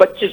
25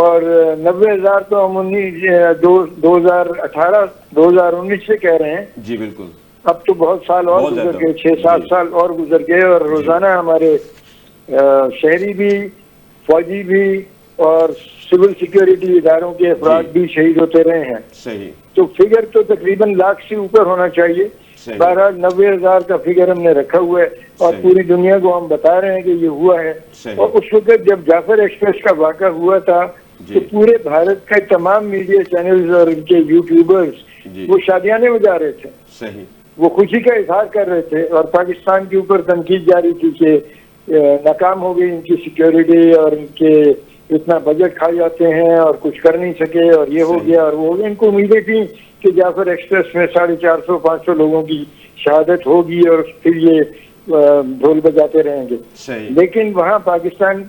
اور 90,000 تو ہم 2018-2019 سے کہہ رہے ہیں. جی بالکل. اب تو بہت سال اور گزر گئے، 6-7 سال اور گزر گئے، اور روزانہ ہمارے شہری بھی، فوجی بھی اور سول سیکیورٹی اداروں کے افراد بھی شہید ہوتے رہے ہیں. صحیح. تو فگر تو تقریباً لاکھ سے اوپر ہونا چاہیے. بہرحال 90,000 کا فگر ہم نے رکھا ہوا ہے اور پوری دنیا کو ہم بتا رہے ہیں کہ یہ ہوا ہے. اور اس وقت جب جعفر ایکسپریس کا واقعہ ہوا تھا تو پورے بھارت کا تمام میڈیا چینلز اور ان کے یوٹیوبرز وہ شادیانے بجا رہے تھے. صحیح. وہ خوشی کا اظہار کر رہے تھے اور پاکستان کے اوپر تنقید جاری تھی کہ ناکام ہو گئی ان کی سیکیورٹی اور ان کے اتنا بجٹ کھا جاتے ہیں اور کچھ کر نہیں سکے اور یہ ہو گیا اور وہ ہو گیا. ان کو امیدیں تھیں کہ جعفر ایکسپریس میں 450-500 لوگوں کی شہادت ہوگی اور پھر یہ ڈھول بجاتے رہیں گے. لیکن وہاں پاکستان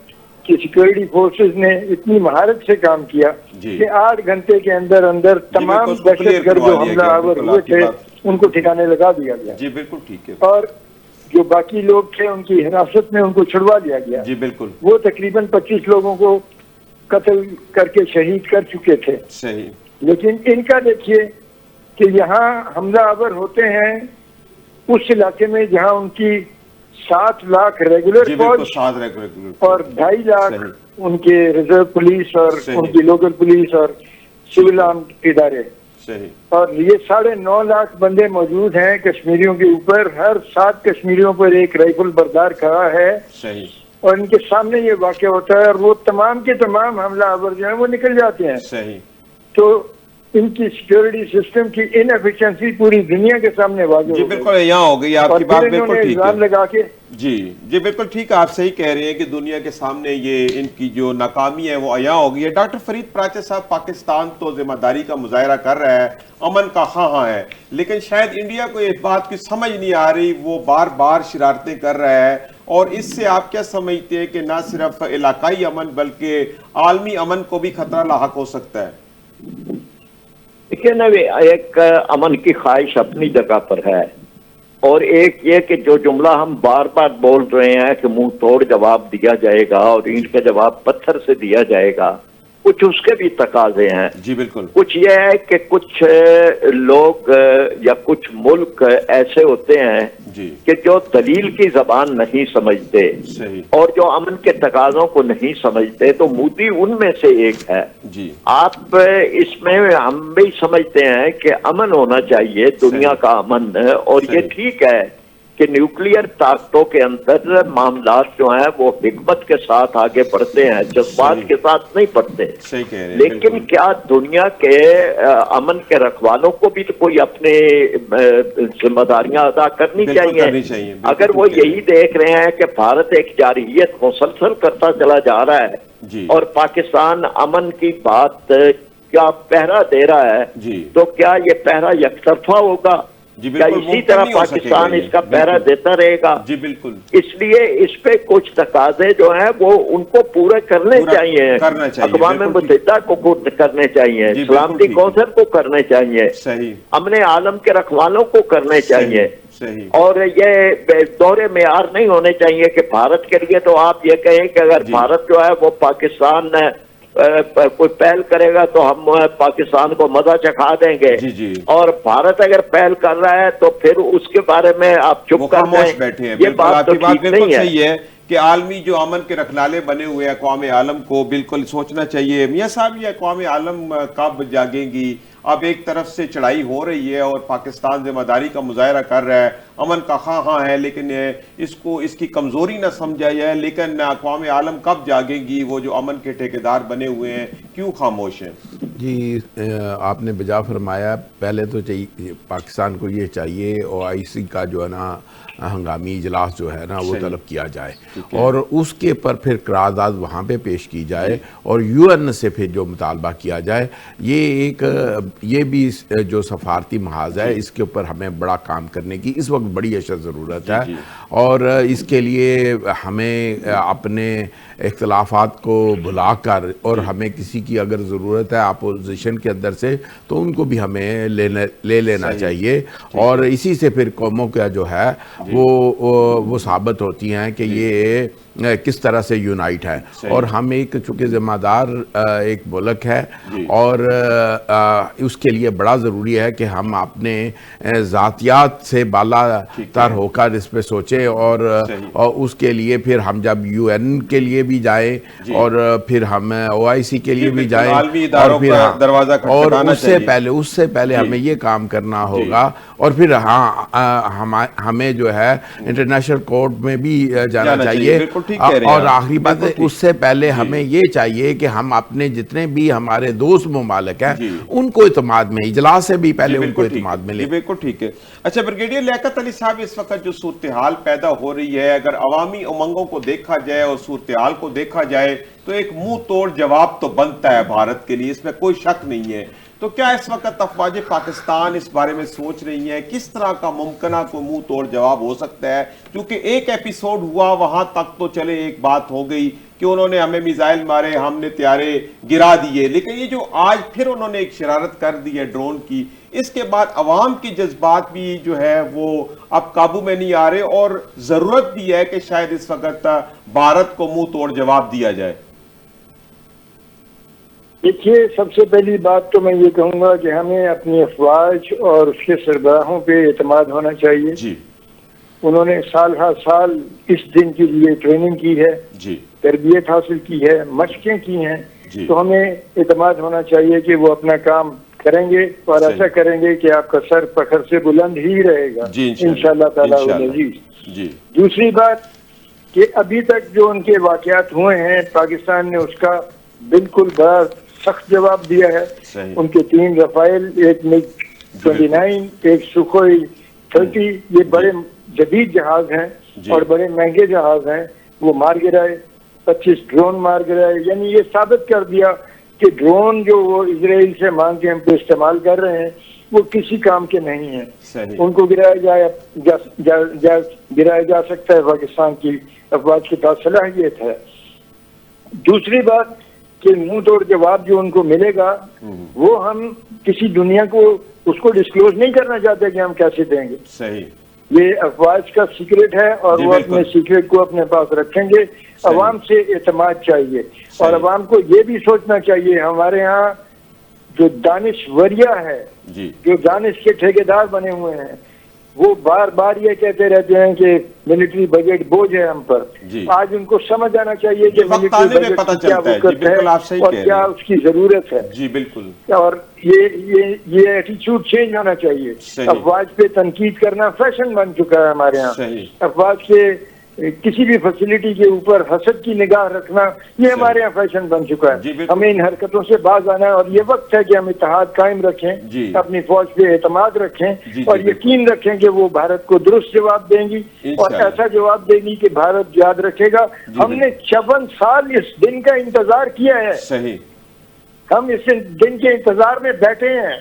کی سیکیورٹی فورسز نے اتنی مہارت سے کام کیا کہ 8 گھنٹے کے اندر اندر تمام دہشت گرد جو حملہ آور ہوئے تھے ان کو ٹھکانے لگا دیا گیا. جی بالکل ٹھیک ہے. اور جو باقی لوگ تھے ان کی حراست میں ان کو چھڑوا دیا گیا. جی بالکل. وہ تقریباً 25 لوگوں کو قتل کر کے شہید کر چکے تھے. صحیح. لیکن ان کا دیکھیے کہ یہاں حملہ آور ہوتے ہیں اس علاقے میں جہاں ان کی 7 لاکھ ریگولر فوج اور 2.5 لاکھ ان کے ریزرو پولیس اور ان کی لوکل پولیس اور سول آرمڈ ادارے. اور یہ 9.5 لاکھ بندے موجود ہیں کشمیریوں کے اوپر. ہر 7 کشمیریوں پر ایک رائفل بردار کھڑا ہے. اور ان کے سامنے یہ واقعہ ہوتا ہے اور وہ تمام کے تمام حملہ آور جو ہیں وہ نکل جاتے ہیں. تو ان کی سیکیورٹی سسٹم کی ان ایفیشنسی پوری دنیا کے سامنے واضح جی بالکل یہاں ہو گئی. آپ کی بات بالکل ٹھیک ہے. لگا کے جی بالکل ٹھیک ہے. آپ صحیح کہہ رہے ہیں کہ دنیا کے سامنے یہ ان کی جو ناکامی ہے وہ عیاں ہو گئی ہے. ڈاکٹر فرید پراچے صاحب، پاکستان تو ذمہ داری کا مظاہرہ کر رہا ہے، امن کا خواہاں ہے، لیکن شاید انڈیا کو اس بات کی سمجھ نہیں آ رہی. وہ بار بار شرارتیں کر رہا ہے اور اس سے آپ کیا سمجھتے ہیں کہ نہ صرف علاقائی امن بلکہ عالمی امن کو بھی خطرہ لاحق ہو سکتا ہے؟ دیکھیے نا، ایک امن کی خواہش اپنی جگہ پر ہے اور ایک یہ کہ جو جملہ ہم بار بار بول رہے ہیں کہ منہ توڑ جواب دیا جائے گا اور اینٹ کا جواب پتھر سے دیا جائے گا، کچھ اس کے بھی تقاضے ہیں. جی بالکل. کچھ یہ ہے کہ کچھ لوگ یا کچھ ملک ایسے ہوتے ہیں کہ جو دلیل کی زبان نہیں سمجھتے اور جو امن کے تقاضوں کو نہیں سمجھتے. تو مودی ان میں سے ایک ہے. آپ اس میں ہم بھی سمجھتے ہیں کہ امن ہونا چاہیے، دنیا کا امن، اور یہ ٹھیک ہے کہ نیوکلیئر طاقتوں کے اندر معاملات جو ہیں وہ حکمت کے ساتھ آگے بڑھتے ہیں، جذبات کے ساتھ نہیں بڑھتے. لیکن کیا دنیا کے امن کے رکھوالوں کو بھی تو کوئی اپنے ذمہ داریاں ادا کرنی چاہیے؟ اگر وہ یہی دیکھ رہے ہیں کہ بھارت ایک جارحیت مسلسل کرتا چلا جا رہا ہے اور پاکستان امن کی بات کیا پہرا دے رہا ہے، تو کیا یہ پہرا یک طرفہ ہوگا؟ کیا اسی طرح پاکستان اس کا پہرا دیتا رہے گا؟ جی بالکل. اس لیے اس پہ کچھ تقاضے جو ہیں وہ ان کو پورے کرنے چاہیے. اقوام متحدہ کو کرنے چاہیے، سلامتی کونسل کو کرنے چاہیے، امن عالم کے رکھوالوں کو کرنے چاہیے. اور یہ دور معیار نہیں ہونے چاہیے کہ بھارت کے لیے تو آپ یہ کہیں کہ اگر بھارت جو ہے وہ پاکستان کوئی پہل کرے گا تو ہم پاکستان کو مزہ چکھا دیں گے، اور بھارت اگر پہل کر رہا ہے تو پھر اس کے بارے میں آپ چپ کر بیٹھے ہیں. یہ بات تو ٹھیک نہیں ہے کہ عالمی جو امن کے رکھنالے بنے ہوئے اقوام عالم کو بالکل سوچنا چاہیے. میاں صاحب، یہ اقوام عالم کب جاگیں گی؟ اب ایک طرف سے چڑھائی ہو رہی ہے اور پاکستان ذمہ داری کا مظاہرہ کر رہا ہے، امن کا خواہاں ہے، لیکن اس کی کمزوری نہ سمجھا جائے. لیکن اقوام عالم کب جاگیں گی؟ وہ جو امن کے ٹھیکیدار بنے ہوئے ہیں کیوں خاموش ہیں؟ جی آپ نے بجا فرمایا. پہلے تو پاکستان کو یہ چاہیے OIC کا جو ہے نا ہنگامی اجلاس جو ہے نا وہ طلب کیا جائے اور اس کے پر پھر قرارداد وہاں پہ پیش کی جائے اور UN سے پھر جو مطالبہ کیا جائے. یہ بھی جو سفارتی محاذ ہے اس کے اوپر ہمیں بڑا کام کرنے کی اس وقت بڑی اشد ضرورت ہے. اور اس کے لیے ہمیں اپنے اختلافات کو بھلا کر اور ہمیں کسی کی اگر ضرورت ہے اپوزیشن کے اندر سے تو ان کو بھی ہمیں لے لینا چاہیے. اور اسی سے پھر قوموں کا جو ہے وہ ثابت ہوتی ہیں کہ یہ کس طرح سے یونائٹ ہے. اور ہم ایک چونکہ ذمہ دار ایک ملک ہے اور اس کے لیے بڑا ضروری ہے کہ ہم اپنے ذاتیات سے بالا تر ہو کر اس پہ سوچیں اور اس کے لیے پھر ہم جب یو این کے لیے بھی جائیں اور پھر ہم او آئی سی کے لیے بھی جائیں اور پھر اور اس سے پہلے ہمیں یہ کام کرنا ہوگا اور پھر ہمیں جو ہے انٹرنیشنل کورٹ میں بھی جانا چاہیے. اور آخری بات اس سے پہلے ہمیں یہ چاہیے کہ ہم اپنے جتنے بھی ہمارے دوست ممالک ہیں ان کو اعتماد میں اجلاس سے بھی پہلے ان کو اعتماد میں لیں. بالکل ٹھیک ہے. اچھا بریگیڈیئر لیاقت علی صاحب، اس وقت جو صورتحال پیدا ہو رہی ہے، اگر عوامی امنگوں کو دیکھا جائے اور صورتحال کو دیکھا جائے تو ایک منہ توڑ جواب تو بنتا ہے بھارت کے لیے، اس میں کوئی شک نہیں ہے. تو کیا اس وقت افواج پاکستان اس بارے میں سوچ رہی ہیں کس طرح کا ممکنہ کوئی منہ توڑ جواب ہو سکتا ہے؟ کیونکہ ایک ایپیسوڈ ہوا وہاں تک تو چلے ایک بات ہو گئی کہ انہوں نے ہمیں میزائل مارے، ہم نے طیارے گرا دیے، لیکن یہ جو آج پھر انہوں نے ایک شرارت کر دی ہے ڈرون کی، اس کے بعد عوام کی جذبات بھی جو ہے وہ اب قابو میں نہیں آ رہے اور ضرورت بھی ہے کہ شاید اس وقت بھارت کو منہ توڑ جواب دیا جائے. دیکھیے، سب سے پہلی بات تو میں یہ کہوں گا کہ ہمیں اپنی افواج اور اس کے سربراہوں پہ اعتماد ہونا چاہیے. انہوں نے سال ہر سال اس دن کے لیے ٹریننگ کی ہے، تربیت حاصل کی ہے، مشقیں کی ہیں، تو ہمیں اعتماد ہونا چاہیے کہ وہ اپنا کام کریں گے اور ایسا کریں گے کہ آپ کا سر فخر سے بلند ہی رہے گا انشاءاللہ تعالیٰ العزیز. دوسری بات کہ ابھی تک جو ان کے واقعات ہوئے ہیں پاکستان نے اس کا بالکل بڑا سخت جواب دیا ہے. ان کے 3 رفائل، ایک MiG 29، ایک سکھوئی 30، یہ بڑے جدید جہاز ہیں اور بڑے مہنگے جہاز ہیں، وہ مار گرائے. 25 ڈرون مار گرائے. یعنی یہ ثابت کر دیا کہ ڈرون جو وہ اسرائیل سے مانگ کے ہم پہ استعمال کر رہے ہیں وہ کسی کام کے نہیں ہیں. ان کو گرایا جا سکتا ہے، پاکستان کی افواج کے پاس صلاحیت ہے. دوسری بات کہ منہ توڑ جواب جو ان کو ملے گا وہ ہم کسی دنیا کو اس کو ڈسکلوز نہیں کرنا چاہتے کہ ہم کیسے دیں گے. یہ افواج کا سیکرٹ ہے اور وہ اپنے سیکرٹ کو اپنے پاس رکھیں گے. عوام سے اعتماد چاہیے اور عوام کو یہ بھی سوچنا چاہیے ہمارے ہاں جو دانشوریہ ہے، جو دانش کے ٹھیکیدار بنے ہوئے ہیں، وہ بار بار یہ کہتے رہتے ہیں کہ ملٹری بجٹ بوجھ ہے ہم پر. آج ان کو سمجھ آنا چاہیے کہ ملٹری بجٹ کیا وقت ہے اور کیا اس کی ضرورت ہے. اور یہ ایٹیچیوڈ چینج ہونا چاہیے. افواج پہ تنقید کرنا فیشن بن چکا ہے ہمارے ہاں. افواج کے کسی بھی فیسلٹی کے اوپر حسد کی نگاہ رکھنا یہ ہمارے یہاں فیشن بن چکا ہے. ہمیں ان حرکتوں سے باز آنا ہے اور یہ وقت ہے کہ ہم اتحاد قائم رکھیں، اپنی فوج پہ اعتماد رکھیں اور یقین رکھیں کہ وہ بھارت کو درست جواب دیں گی اور ایسا جواب دیں گی کہ بھارت یاد رکھے گا. ہم نے 56 سال اس دن کا انتظار کیا ہے. ہم اس دن کے انتظار میں بیٹھے ہیں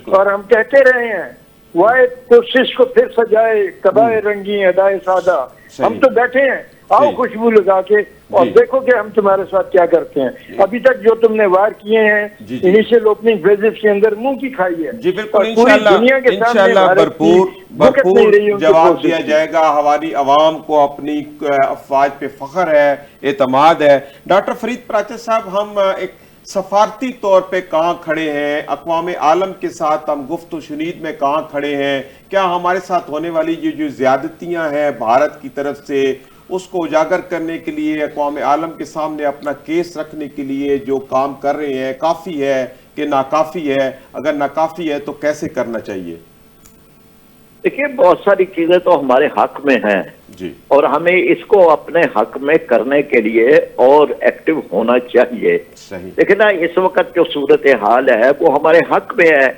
اور ہم کہتے رہے ہیں وائے کوشش کو پھر سجائے کبائے رنگی ادائے سادہ. ہم تو بیٹھے ہیں، آؤ خوشبو لگا کے اور دیکھو کہ ہم تمہارے ساتھ کیا کرتے ہیں. ابھی تک جو تم نے وار کیے ہیں انیشیل اوپننگ فیزز کے اندر منہ کی کھائی ہے. پوری دنیا کے انشاءاللہ بھرپور جواب دیا جائے گا. ہماری عوام کو اپنی افواج پہ فخر ہے، اعتماد ہے. ڈاکٹر فرید پراچا صاحب، ہم ایک سفارتی طور پہ کہاں کھڑے ہیں؟ اقوام عالم کے ساتھ ہم گفت و شنید میں کہاں کھڑے ہیں؟ کیا ہمارے ساتھ ہونے والی یہ جو زیادتیاں ہیں بھارت کی طرف سے اس کو اجاگر کرنے کے لیے، اقوام عالم کے سامنے اپنا کیس رکھنے کے لیے جو کام کر رہے ہیں، کافی ہے کہ ناکافی ہے؟ اگر ناکافی ہے تو کیسے کرنا چاہیے؟ دیکھیے، بہت ساری چیزیں تو ہمارے حق میں ہیں اور ہمیں اس کو اپنے حق میں کرنے کے لیے اور ایکٹیو ہونا چاہیے. لیکن اس وقت جو صورتحال ہے وہ ہمارے حق میں ہے.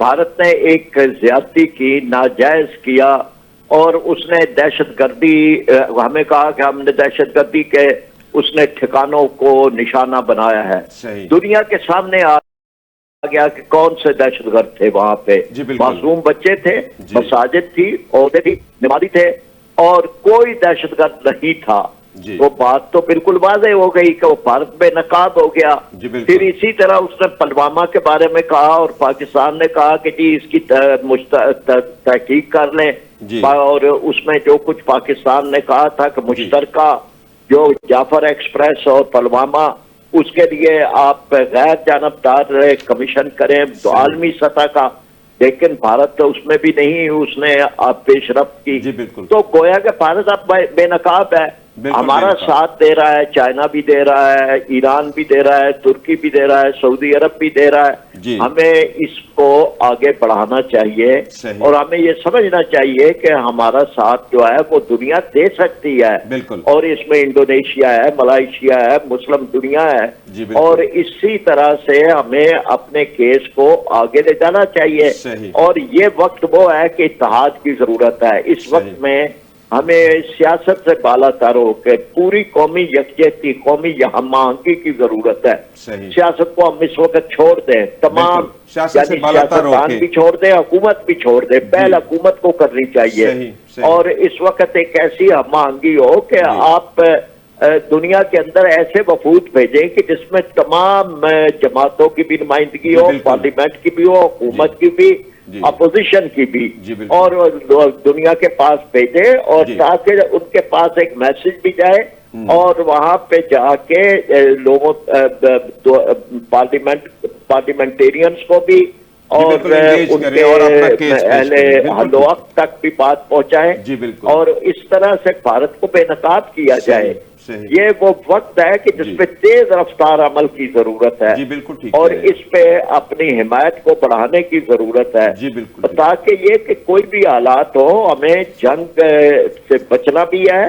بھارت نے ایک زیادتی کی، ناجائز کیا اور اس نے دہشت گردی، ہمیں کہا کہ ہم نے دہشت گردی کے اس نے ٹھکانوں کو نشانہ بنایا ہے. دنیا کے سامنے آ گیا کہ کون سے دہشت گرد تھے وہاں پہ. معصوم بچے تھے، مساجد تھی، عہدے تھی، نمازی تھے اور کوئی دہشت گرد نہیں تھا. وہ بات تو بالکل واضح ہو گئی کہ وہ بھارت بے نقاب ہو گیا. پھر اسی طرح اس نے پلوامہ کے بارے میں کہا اور پاکستان نے کہا کہ جی اس کی تحقیق کر لیں اور اس میں جو کچھ پاکستان نے کہا تھا کہ مشترکہ جو جعفر ایکسپریس اور پلوامہ، اس کے لیے آپ غیر جانبدار کمیشن کریں تو عالمی سطح کا، لیکن بھارت تو اس میں بھی نہیں اس نے آپ پیش رفت کی. جی بالکل. تو گویا کہ بھارت اب بے نقاب ہے، ہمارا ساتھ دے رہا ہے، چائنا بھی دے رہا ہے، ایران بھی دے رہا ہے، ترکی بھی دے رہا ہے، سعودی عرب بھی دے رہا ہے. جی. ہمیں اس کو آگے بڑھانا چاہیے. صحیح. اور ہمیں یہ سمجھنا چاہیے کہ ہمارا ساتھ جو ہے وہ دنیا دے سکتی ہے. بالکل. اور اس میں انڈونیشیا ہے، ملائیشیا ہے، مسلم دنیا ہے. جی بالکل. اور اسی طرح سے ہمیں اپنے کیس کو آگے لے جانا چاہیے. صحیح. اور یہ وقت وہ ہے کہ اتحاد کی ضرورت ہے. اس وقت میں ہمیں سیاست سے بالا تر ہو کے پوری قومی یکجہتی، قومی ہم آہنگی کی ضرورت ہے. سیاست کو ہم اس وقت چھوڑ دیں، تمام سیاستدان بھی چھوڑ دیں، حکومت بھی چھوڑ دیں. پہل حکومت کو کرنی چاہیے. اور اس وقت ایک ایسی ہم آہنگی ہو کہ آپ دنیا کے اندر ایسے وفود بھیجیں کہ جس میں تمام جماعتوں کی بھی نمائندگی ہو، پارلیمنٹ کی بھی ہو، حکومت کی بھی، اپوزیشن کی بھی، اور دنیا کے پاس بھیجے، اور تاکہ ان کے پاس ایک میسج بھی جائے، اور وہاں پہ جا کے لوگوں پارلیمنٹیرینز کو بھی اور ان کے اہل حل و عقد تک بھی بات پہنچائیں، اور اس طرح سے بھارت کو بے نقاب کیا جائے. یہ وہ وقت ہے کہ جس پہ تیز رفتار عمل کی ضرورت ہے. اور اس پہ اپنی حمایت کو بڑھانے کی ضرورت ہے. تاکہ یہ کہ کوئی بھی حالات ہو، ہمیں جنگ سے بچنا بھی ہے،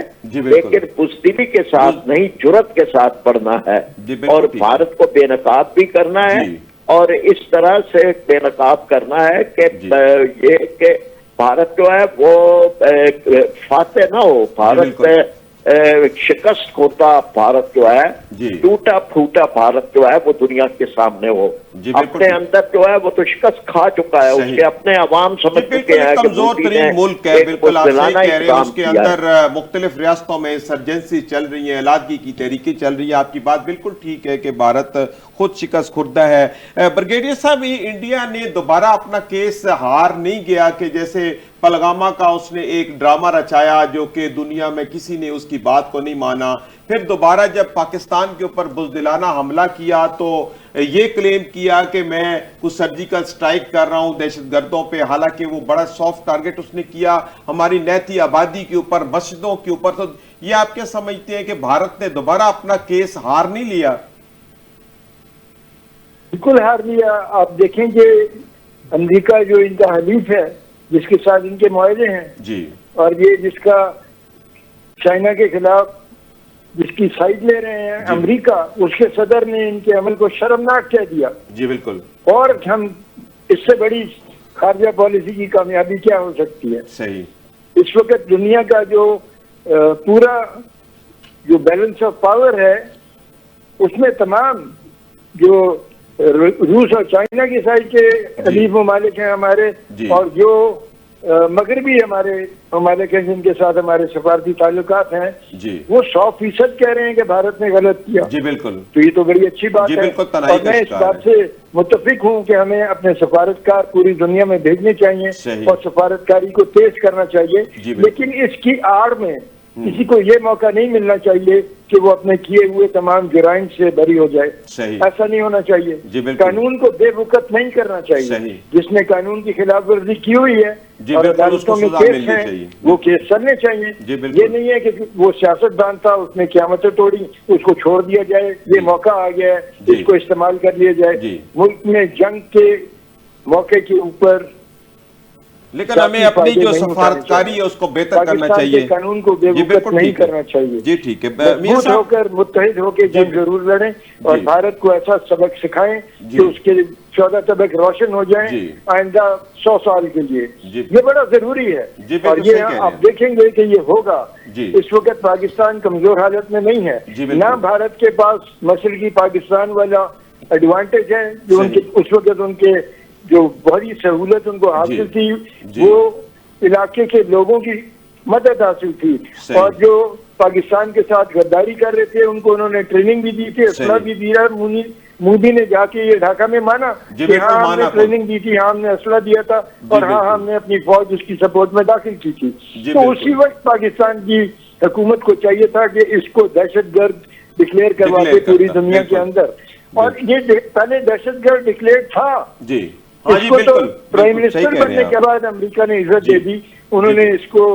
لیکن بزدلی کے ساتھ نہیں، جرأت کے ساتھ بڑھنا ہے، اور بھارت کو بے نقاب بھی کرنا ہے. اور اس طرح سے بے نقاب کرنا ہے کہ یہ کہ بھارت جو ہے وہ فاتح نہ ہو. بھارت شکست ہوتا بھارت جو ہے، ٹوٹا پھوٹا بھارت جو ہے وہ دنیا کے سامنے ہو. اپنے اندر جو ہے وہ تو شکست کھا چکا ہے، اس کے اپنے عوام سمجھ چکے ہیں کہ کمزور ترین ملک ہے. بالکل آپ صحیح کہہ رہے ہیں. اس کے اندر مختلف ریاستوں میں انسرجنسی چل رہی ہیں، علیحدگی کی تحریکیں چل رہی ہیں. آپ کی بات بالکل ٹھیک ہے کہ بھارت خود شکست خوردہ ہے. بریگیڈیئر صاحب، انڈیا نے دوبارہ اپنا کیس ہار نہیں گیا کہ جیسے پلگامہ کا اس نے ایک ڈرامہ رچایا جو کہ دنیا میں کسی نے اس کی بات کو نہیں مانا. پھر دوبارہ جب پاکستان کے اوپر بزدلانہ حملہ کیا تو یہ کلیم کیا کہ میں کچھ سرجیکل سٹرائک کر رہا ہوں دہشت گردوں پہ، حالانکہ وہ بڑا سافٹ ٹارگٹ اس نے کیا ہماری نیتی آبادی کے اوپر، مسجدوں کے اوپر. تو یہ آپ کیا سمجھتے ہیں کہ بھارت نے دوبارہ اپنا کیس ہار نہیں لیا؟ بالکل ہار لیا. آپ دیکھیں کہ امریکہ جو ان کا حلیف ہے، جس کے ساتھ ان کے معاہدے ہیں، اور یہ جس کا چائنا کے خلاف جس کی سائڈ لے رہے ہیں امریکہ، اس کے صدر نے ان کے عمل کو شرمناک کہہ دیا. جی بالکل. اور ہم اس سے بڑی خارجہ پالیسی کی کامیابی کیا ہو سکتی ہے؟ صحیح. اس وقت دنیا کا جو پورا جو بیلنس آف پاور ہے، اس میں تمام جو روس اور چائنا کی سائڈ کے حلیف ممالک ہیں ہمارے، اور جو مغربی ہمارے ممالک ہیں جن کے ساتھ ہمارے سفارتی تعلقات ہیں، وہ 100% کہہ رہے ہیں کہ بھارت نے غلط کیا. جی بالکل. تو یہ تو بڑی اچھی بات ہے، اور میں اس بات سے متفق ہوں کہ ہمیں اپنے سفارتکار پوری دنیا میں بھیجنے چاہیے اور سفارتکاری کو تیز کرنا چاہیے. لیکن اس کی آڑ میں کسی کو یہ موقع نہیں ملنا چاہیے کہ وہ اپنے کیے ہوئے تمام جرائم سے بری ہو جائے. ایسا نہیں ہونا چاہیے. قانون کو بے وقت نہیں کرنا چاہیے. جس نے قانون کی خلاف ورزی کی ہوئی ہے اور عدالتوں میں کیس ہیں، وہ کیس چلنے چاہیے. یہ نہیں ہے کہ وہ سیاست دان تھا، اس نے قیامتیں توڑی، اس کو چھوڑ دیا جائے. یہ موقع آ گیا ہے، اس کو استعمال کر لیا جائے. ملک میں جنگ کے موقع کے اوپر لیکن ہمیں اپنی جو سفارتکاری ہے اس کو بہتر کرنا چاہیے. قانون کو بے وقت نہیں کرنا چاہیے. جی ٹھیک ہے. متحد ہو کے جنگ ضرور لڑیں، اور بھارت کو ایسا سبق سکھائیں کہ اس کے 14 طبق روشن ہو جائیں آئندہ 100 سال کے لیے. یہ بڑا ضروری ہے، اور یہ آپ دیکھیں گے کہ یہ ہوگا. اس وقت پاکستان کمزور حالت میں نہیں ہے، نہ بھارت کے پاس مشرقی پاکستان والا ایڈوانٹیج ہے جو اس وقت ان کے جو بڑی سہولت ان کو حاصل تھی، وہ علاقے کے لوگوں کی مدد حاصل تھی. اور جو پاکستان کے ساتھ غداری کر رہے تھے ان کو انہوں نے ٹریننگ بھی دی تھی، اسلحہ بھی دیا. مودی نے جا کے یہ ڈھاکہ میں مانا کہ ہاں ہم نے ٹریننگ دی تھی، ہاں ہم نے اسلحہ دیا تھا، اور ہاں ہم نے اپنی فوج اس کی سپورٹ میں داخل کی تھی. تو اسی وقت پاکستان کی حکومت کو چاہیے تھا کہ اس کو دہشت گرد ڈکلیئر کرواتے پوری دنیا کے اندر، اور یہ پہلے دہشت گرد ڈکلیئر تھا جی ہاں جی بالکل، پرائم منسٹر بننے کے بعد امریکہ نے عزت دے دی، انہوں نے اس کو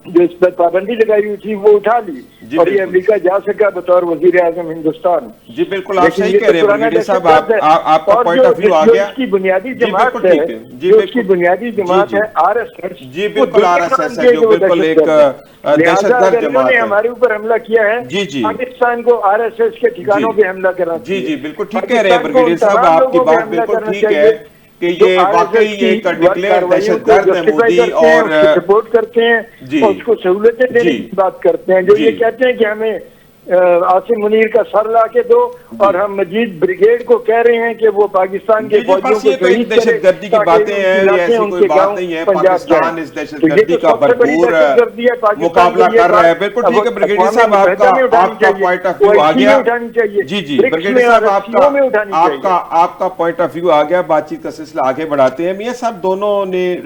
جو اس پر پابندی لگائی ہوئی تھی وہ اٹھا لی، اور یہ امریکہ جا سکا بطور وزیر اعظم ہندوستان۔ جی بالکل آپ صحیح کہہ رہے ہیں بریگیڈیئر صاحب، آپ کا پوائنٹ آف ویو آ گیا۔ اس کی بنیادی جماعت ہے، جو اس کی بنیادی جماعت ہے آر ایس ایس، جی بالکل آر ایس ایس ہے جو بالکل ایک دہشت گرد جماعت ہے۔ ہمارے اوپر حملہ کیا ہے، جی جی پاکستان کو آر ایس ایس کے ٹھکانوں پہ حملہ کرنا جی جی بالکل ٹھیک کہہ رہے ہیں بریگیڈیئر صاحب، آپ کی بات بالکل ٹھیک ہے کہ یہ واقعی ایک ڈکلیئر دہشت گرد ہے مودی، اور سپورٹ کرتے ہیں اور اس کو سہولتیں دینے کی بات کرتے ہیں، جو یہ کہتے ہیں کہ ہمیں عاصم منیر کا سر لا کے دو، اور ہم مجید بریگیڈ کو کہہ رہے ہیں کہ وہ پاکستان کے فوجیوں کو شہید کرے، دہشت گردی کی باتیں ہیں، یہ ایسی کوئی بات نہیں ہے، پاکستان اس دہشت گردی کا بھرپور مقابلہ کر رہا ہے۔ بالکل ٹھیک ہے بریگیڈیئر صاحب، آپ کا پوائنٹ آف ویو آ گیا۔ جی جی بریگیڈیئر صاحب آپ کا پوائنٹ آف ویو آ گیا، بات چیت کا سلسلہ آگے بڑھاتے ہیں۔ میاں صاحب دونوں نے،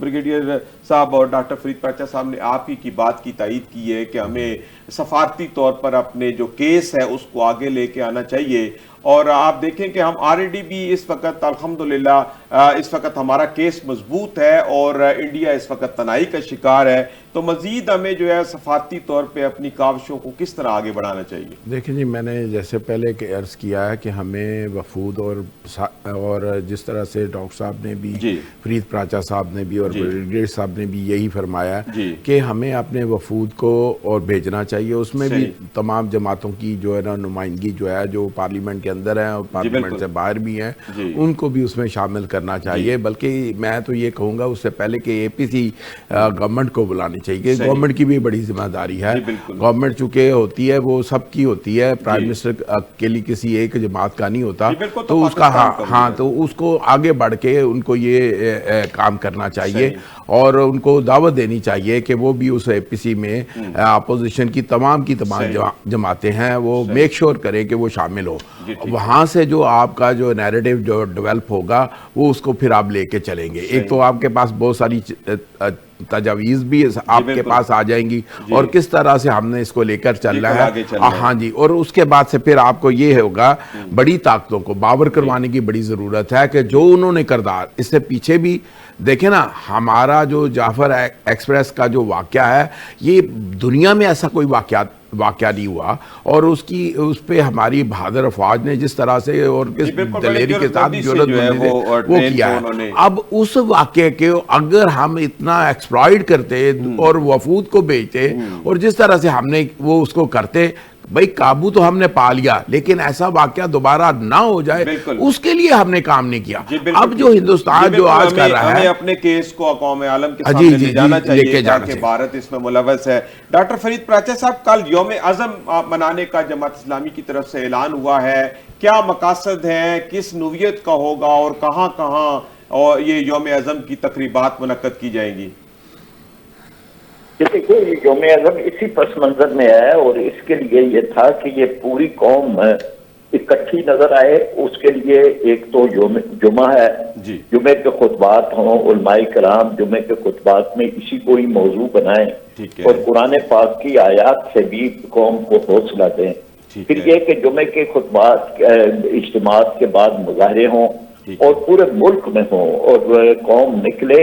بریگیڈیئر صاحب اور ڈاکٹر فرید پرچہ صاحب نے آپ کی بات کی تائید کی ہے کہ ہمیں سفارتی طور پر اپنے جو کیس ہے اس کو آگے لے کے آنا چاہیے، اور آپ دیکھیں کہ ہم آلریڈی بھی اس وقت الحمدللہ اس وقت ہمارا کیس مضبوط ہے، اور انڈیا اس وقت تنہائی کا شکار ہے، تو مزید ہمیں جو ہے سفارتی طور پہ اپنی کاوشوں کو کس طرح آگے بڑھانا چاہیے؟ دیکھیں جی، میں نے جیسے پہلے عرض کیا ہے کہ ہمیں وفود اور جس طرح سے ڈاکٹر صاحب نے بھی، فرید پراچا صاحب نے بھی اور بریگیڈیئر صاحب نے بھی یہی فرمایا کہ ہمیں اپنے وفود کو اور بھیجنا چاہیے، اس میں بھی تمام جماعتوں کی جو ہے نا نمائندگی جو ہے، جو پارلیمنٹ کے اندر ہیں اور پارلیمنٹ سے باہر بھی ہیں، ان کو بھی اس میں شامل کرنا چاہیے۔ بلکہ میں تو یہ کہوں گا اس سے پہلے کہ اے پی سی گورنمنٹ کو بلانی چاہیے، گورنمنٹ کی بھی بڑی ذمہ داری ہے، گورنمنٹ چونکہ ہوتی ہے وہ سب کی ہوتی ہے، پرائم منسٹر کے لیے کسی ایک جماعت کا نہیں ہوتا، تو اس کا ہاں تو اس کو آگے بڑھ کے ان کو یہ کام کرنا چاہیے، اور ان کو دعوت دینی چاہیے کہ وہ بھی اس اے پی سی میں اپوزیشن کی تمام جماعتیں ہیں وہ میک شور کریں کہ وہ شامل ہو۔ وہاں سے جو آپ کا جو نیریٹو جو ڈیولپ ہوگا وہ اس کو پھر آپ لے کے چلیں گے۔ ایک تو آپ کے پاس بہت ساری تجاویز بھی آپ کے پاس آ جائیں گی، اور کس طرح سے ہم نے اس کو لے کر چلنا ہے، ہاں جی، اور اس کے بعد سے پھر آپ کو یہ ہوگا بڑی طاقتوں کو باور کروانے کی بڑی ضرورت ہے کہ جو انہوں نے کردار اس سے پیچھے بھی دیکھیں نا، ہمارا جو جعفر ایکسپریس کا جو واقعہ ہے یہ دنیا میں ایسا کوئی واقعہ نہیں ہوا، اور اس پہ ہماری بہادر افواج نے جس طرح سے اور کس دلیری کے ساتھ جرأت بندی سے وہ کیا ہے۔ اب اس واقعے کے اگر ہم اتنا ایکسپلائٹ کرتے اور وفود کو بھیجتے اور جس طرح سے ہم نے وہ اس کو کرتے، بھئی قابو تو ہم نے پا لیا، لیکن ایسا واقعہ دوبارہ نہ ہو جائے اس کے لیے ہم نے کام نہیں کیا۔ اب جو ہندوستان جو آج کر رہا ہے، ہمیں اپنے کیس کو اقوام عالم کے سامنے لے جانا چاہیے کہ بھارت اس میں ملوث ہے۔ ڈاکٹر فرید پراچا صاحب، کل یوم عزم منانے کا جماعت اسلامی کی طرف سے اعلان ہوا ہے، کیا مقاصد ہیں، کس نوعیت کا ہوگا، اور کہاں کہاں اور یہ یوم عزم کی تقریبات منعقد کی جائیں گی؟ دیکھیے یہ یوم عزم اسی پس منظر میں آیا، اور اس کے لیے یہ تھا کہ یہ پوری قوم اکٹھی نظر آئے۔ اس کے لیے ایک تو جمعہ ہے، جمعے کے خطبات ہوں، علماء کرام جمعے کے خطبات میں اسی کو ہی موضوع بنائیں، اور قرآن پاک کی آیات سے بھی قوم کو حوصلہ دیں۔ پھر یہ کہ جمعے کے خطبات اجتماعات کے بعد مظاہرے ہوں اور پورے ملک میں ہوں، اور قوم نکلے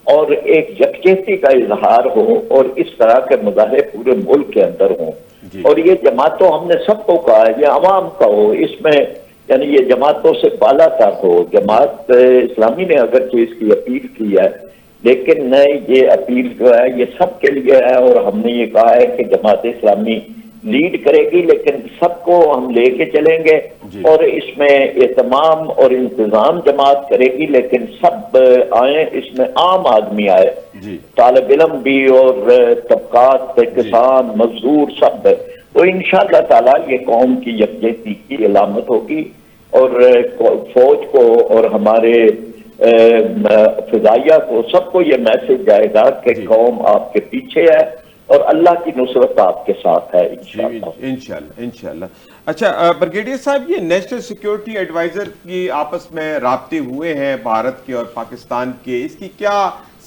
اور ایک یکجہتی کا اظہار ہو، اور اس طرح کے مظاہرے پورے ملک کے اندر ہوں۔ اور یہ جماعتوں ہم نے سب کو کہا ہے، یہ عوام کا ہو، اس میں یعنی یہ جماعتوں سے بالا تر ہو۔ جماعت اسلامی نے اگرچہ اس کی اپیل کی ہے، لیکن نہیں، یہ اپیل جو ہے یہ سب کے لیے ہے، اور ہم نے یہ کہا ہے کہ جماعت اسلامی لیڈ کرے گی، لیکن سب کو ہم لے کے چلیں گے، اور اس میں اہتمام اور انتظام جماعت کرے گی، لیکن سب آئیں، اس میں عام آدمی آئے، طالب علم بھی اور طبقات، کسان، مزدور، سب، تو انشاءاللہ تعالی یہ قوم کی یکجہتی کی علامت ہوگی، اور فوج کو اور ہمارے فضائیہ کو سب کو یہ میسج جائے گا کہ قوم آپ کے پیچھے ہے، اور اللہ کی نصرت آپ کے ساتھ ہے انشاءاللہ۔ اچھا بریگیڈیئر صاحب، یہ نیشنل سیکیورٹی ایڈوائزر کی آپس میں رابطے ہوئے ہیں بھارت کے اور پاکستان کے، اس کی کیا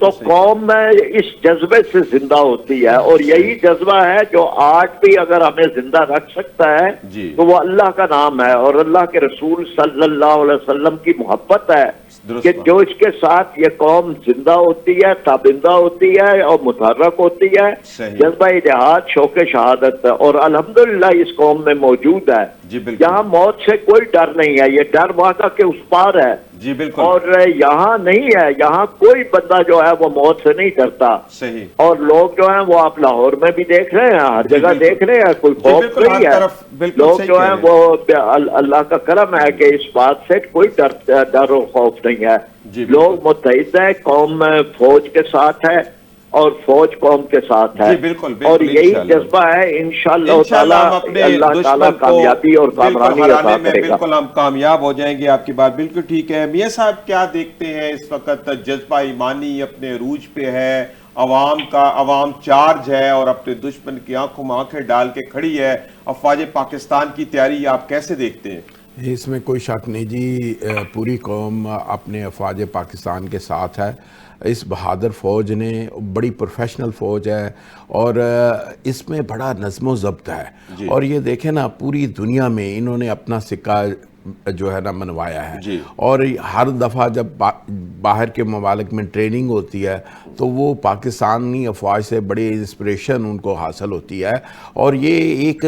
تو قوم میں اس جذبے سے زندہ ہوتی ہے، اور یہی جذبہ ہے جو آج بھی اگر ہمیں زندہ رکھ سکتا ہے تو وہ اللہ کا نام ہے اور اللہ کے رسول صلی اللہ علیہ وسلم کی محبت ہے کہ جو اس کے ساتھ یہ قوم زندہ ہوتی ہے، تابندہ ہوتی ہے اور متحرک ہوتی ہے، جذبہ جہاد شوق شہادت ہے، اور الحمدللہ اس قوم میں موجود ہے۔ یہاں موت سے کوئی ڈر نہیں ہے، یہ ڈر وہاں کے اس پار ہے، جی بالکل، اور یہاں نہیں ہے، یہاں کوئی بندہ جو ہے وہ موت سے نہیں ڈرتا۔ صحیح، اور لوگ جو ہیں وہ آپ لاہور میں بھی دیکھ رہے ہیں، ہر جگہ دیکھ رہے ہیں، کوئی خوف نہیں ہے۔ لوگ جو ہیں وہ اللہ کا کرم ہے کہ اس بات سے کوئی ڈر و خوف نہیں ہے۔ لوگ متحد ہیں، قوم فوج کے ساتھ ہے اور فوج قوم کے ساتھ ہے، اور یہی جذبہ ہے۔ انشاءاللہ تعالیٰ اللہ تعالیٰ کامیابی اور کامرانی عطا کرے گا۔ بالکل ہم کامیاب ہو جائیں گے، آپ کی بات بالکل ٹھیک ہے۔ میاں صاحب کیا دیکھتے ہیں اس وقت جذبہ ایمانی اپنے عروج پہ ہے، عوام چارج ہے اور اپنے دشمن کی آنکھوں میں آنکھیں ڈال کے کھڑی ہے، افواج پاکستان کی تیاری آپ کیسے دیکھتے ہیں؟ اس میں کوئی شک نہیں جی، پوری قوم اپنے افواج پاکستان کے ساتھ ہے۔ اس بہادر فوج نے بڑی پروفیشنل فوج ہے اور اس میں بڑا نظم و ضبط ہے، اور یہ دیکھیں نا پوری دنیا میں انہوں نے اپنا سکہ جو ہے نا منوایا ہے، اور ہر دفعہ جب باہر کے ممالک میں ٹریننگ ہوتی ہے تو وہ پاکستانی افواج سے بڑی انسپریشن ان کو حاصل ہوتی ہے، اور یہ ایک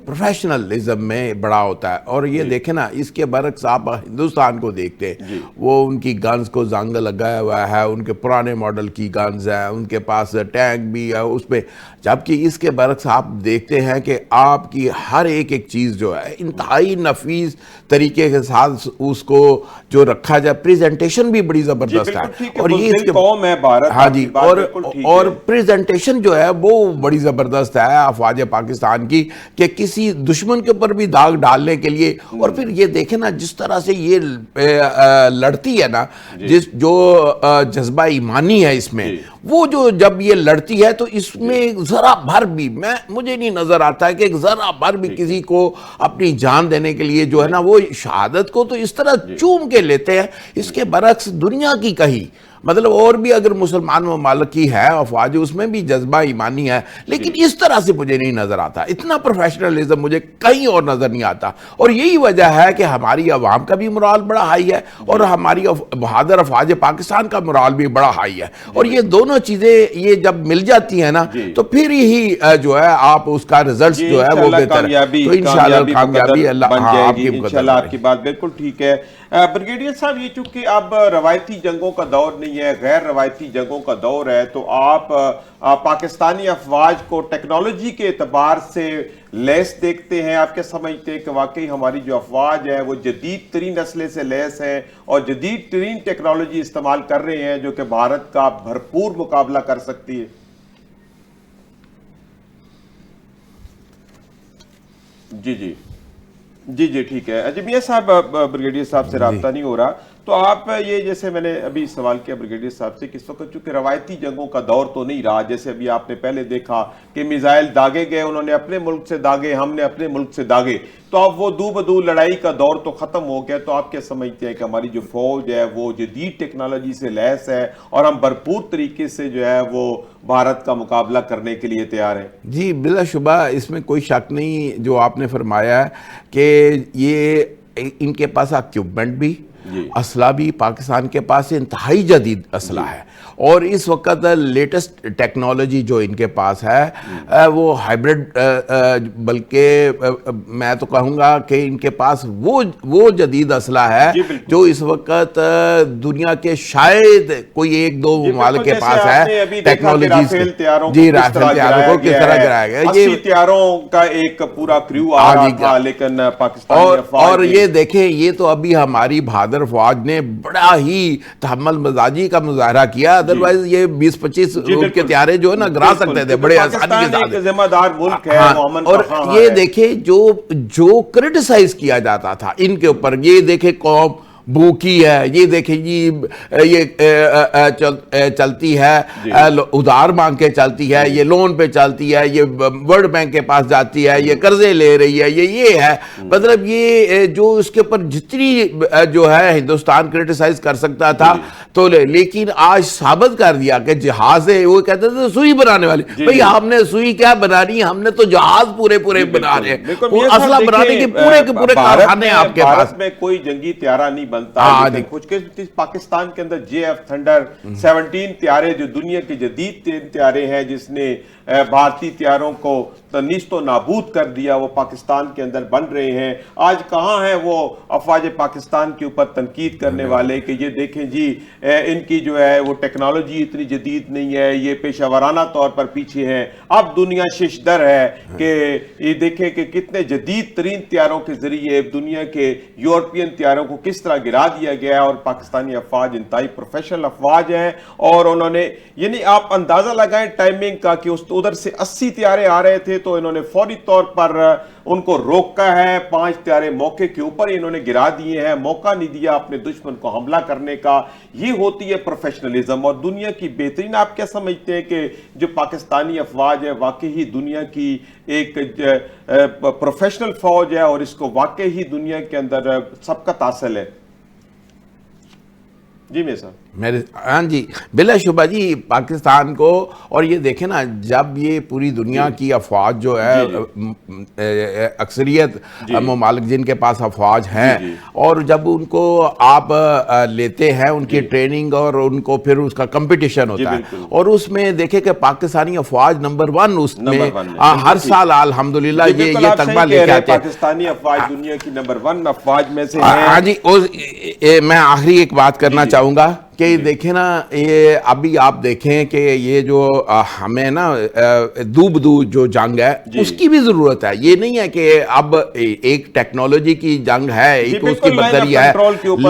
پروفیشنلزم میں بڑا ہوتا ہے۔ اور یہ دیکھیں نا اس کے برعکس آپ ہندوستان کو دیکھتے ہیں، وہ ان کی گنز کو زنگ لگایا ہوا ہے، ان کے پرانے ماڈل کی گنز ہیں، ان کے پاس ٹینک بھی ہے اس پہ، جبکہ اس کے برعکس آپ دیکھتے ہیں کہ آپ کی ہر ایک چیز جو ہے انتہائی نفیس طریقے کے ساتھ اس کو جو رکھا جائے، پریزنٹیشن بھی بڑی زبردست ہے، اور یہ اس کے قوم ہے بھارت، ہاں جی، اور پریزنٹیشن جو ہے وہ بڑی زبردست ہے افواج پاکستان کی، کہ کسی دشمن کے اوپر بھی داغ ڈالنے کے لیے۔ اور پھر یہ دیکھیں نا جس طرح سے یہ لڑتی ہے نا، جو جذبہ ایمانی ہے اس میں، وہ جو جب یہ لڑتی ہے تو اس میں ذرا بھر بھی مجھے نہیں نظر آتا ہے کہ ذرا بھر بھی کسی کو اپنی جان دینے کے لیے جو ہے نا وہ شہادت کو تو اس طرح چوم کے لیتے ہیں۔ اس کے برعکس دنیا کی کہیں مطلب اور بھی اگر مسلمان ممالک کی ہے افواج، اس میں بھی جذبہ ایمانی ہے، لیکن اس طرح سے مجھے نہیں نظر آتا، اتنا پروفیشنلزم مجھے کہیں اور نظر نہیں آتا۔ اور یہی وجہ ہے کہ ہماری عوام کا بھی مرال بڑا ہائی ہے اور ہماری بہادر افواج پاکستان کا مرال بھی بڑا ہائی ہے، اور یہ دونوں چیزیں یہ جب مل جاتی ہیں نا تو پھر ہی جو ہے آپ اس کا رزلٹ جو ہے وہ بہتر ہے۔ تو انشاءاللہ کامیابی اللہ آپ کی مقدر انشاءاللہ، آپ کی بات بالکل ٹھیک ہے۔ بریگیڈیئر صاحب، یہ چونکہ اب روایتی جنگوں کا دور نہیں ہے، غیر روایتی جنگوں کا دور ہے، تو آپ پاکستانی افواج کو ٹیکنالوجی کے اعتبار سے لیس دیکھتے ہیں؟ آپ کیا سمجھتے ہیں کہ واقعی ہماری جو افواج ہے وہ جدید ترین اسلحے سے لیس ہیں اور جدید ترین ٹیکنالوجی استعمال کر رہے ہیں جو کہ بھارت کا بھرپور مقابلہ کر سکتی ہے؟ جی ٹھیک ہے۔ میاں صاحب، بریگیڈیئر صاحب سے رابطہ نہیں ہو رہا، تو آپ یہ جیسے میں نے ابھی سوال کیا بریگیڈیئر صاحب سے کہ اس وقت چونکہ روایتی جنگوں کا دور تو نہیں رہا، جیسے ابھی آپ نے پہلے دیکھا کہ میزائل داغے گئے، انہوں نے اپنے ملک سے داغے، ہم نے اپنے ملک سے داغے، تو اب وہ دو بدو لڑائی کا دور تو ختم ہو گیا۔ تو آپ کیا سمجھتے ہیں کہ ہماری جو فوج ہے وہ جدید ٹیکنالوجی سے لیس ہے اور ہم بھرپور طریقے سے جو ہے وہ بھارت کا مقابلہ کرنے کے لیے تیار ہیں؟ جی بلا شبہ، اس میں کوئی شک نہیں جو آپ نے فرمایا ہے کہ یہ ان کے پاس اکوپمنٹ بھی، اسلحہ بھی پاکستان کے پاس انتہائی جدید اسلحہ ہے، اور اس وقت لیٹسٹ ٹیکنالوجی جو ان کے پاس ہے وہ ہائبرڈ، بلکہ میں تو کہوں گا کہ ان کے پاس وہ جدید اسلحہ ہے جو اس وقت دنیا کے شاید کوئی ایک دو ممالک کے پاس ہے ٹیکنالوجی۔ جی رافیل طیاروں کو کس طرح گرایا گیا، 80 طیاروں کا ایک پورا کریو آ رہا تھا، لیکن پاکستانی افواج، اور یہ دیکھیں یہ تو ابھی ہماری بہادر فوج نے بڑا ہی تحمل مزاجی کا مظاہرہ کیا، ادروائز یہ 20-25 روپ کے طیارے جو ہے نا گرا سکتے تھے بڑے آسانی کے ساتھ۔ ذمہ دار ملک ہے، اور یہ دیکھیں جو کرٹیسائز کیا جاتا تھا ان کے اوپر، یہ دیکھیں قوم بھوکی ہے، یہ دیکھیں جی یہ چلتی ہے ادھار مانگ کے چلتی ہے، یہ لون پہ چلتی ہے، یہ ورلڈ بینک کے پاس جاتی ہے، یہ قرضے لے رہی ہے، یہ ہے مطلب یہ جو اس کے اوپر جتنی جو ہے ہندوستان کرٹیسائز کر سکتا تھا تو لیکن آج ثابت کر دیا کہ جہاز ہے، وہ کہتے تھے سوئی بنانے والے، بھئی ہم نے سوئی کیا بنانی، ہم نے تو جہاز پورے بنا رہے ہیں، اسلحہ بنانے کے پورے کارخانے آپ کے پاس۔ بھارت میں کوئی جنگی طیارہ نہیں بنتا، لیکن کچھ پاکستان کے اندر JF تھنڈر 17 طیارے جو دنیا کے جدید طیارے ہیں، جس نے بھارتی طیاروں کو نیست و نابود کر دیا، وہ پاکستان کے اندر بن رہے ہیں۔ آج کہاں ہیں وہ افواج پاکستان کے اوپر تنقید کرنے والے کہ یہ دیکھیں جی ان کی جو ہے وہ ٹیکنالوجی اتنی جدید نہیں ہے، یہ پیشہ ورانہ طور پر پیچھے ہیں۔ اب دنیا ششدر ہے کہ یہ دیکھیں کہ کتنے جدید ترین طیاروں کے ذریعے دنیا کے یورپین طیاروں کو کس طرح گرا دیا گیا ہے، اور پاکستانی افواج انتہائی پروفیشنل افواج ہیں، اور انہوں نے یعنی آپ اندازہ لگائیں ٹائمنگ کا کہ ادھر سے 80 طیارے آ رہے تھے تو انہوں نے فوری طور پر ان کو روکا ہے، 5 طیارے موقع کے اوپر انہوں نے گرا دیے ہیں، موقع نہیں دیا اپنے دشمن کو حملہ کرنے کا۔ یہ ہوتی ہے پروفیشنلزم، اور دنیا کی بہترین آپ کیا سمجھتے ہیں کہ جو پاکستانی افواج ہے واقعی دنیا کی ایک پروفیشنل فوج ہے، اور اس کو واقعی دنیا کے اندر سبقت حاصل ہے؟ جی میں صاحب ہاں جی بلا شبہ جی پاکستان کو، اور یہ دیکھیں نا جب یہ پوری دنیا کی افواج جو ہے اکثریت ممالک جن کے پاس افواج ہیں، اور جب ان کو آپ لیتے ہیں ان کی ٹریننگ اور ان کو پھر اس کا کمپٹیشن ہوتا ہے، اور اس میں دیکھیں کہ پاکستانی افواج نمبر 1 اس میں ہر سال الحمدللہ یہ تقبہ لے کے آتے ہیں۔ پاکستانی افواج دنیا کی نمبر 1 افواج میں سے ہیں۔ ہاں جی میں آخری ایک بات کرنا چاہوں گا کہ دیکھیں نا یہ ابھی آپ دیکھیں کہ یہ جو ہمیں نا دو جو جنگ ہے اس کی بھی ضرورت ہے، یہ نہیں ہے کہ اب ایک ٹیکنالوجی کی جنگ ہے، ایک اس کی بدتری ہے،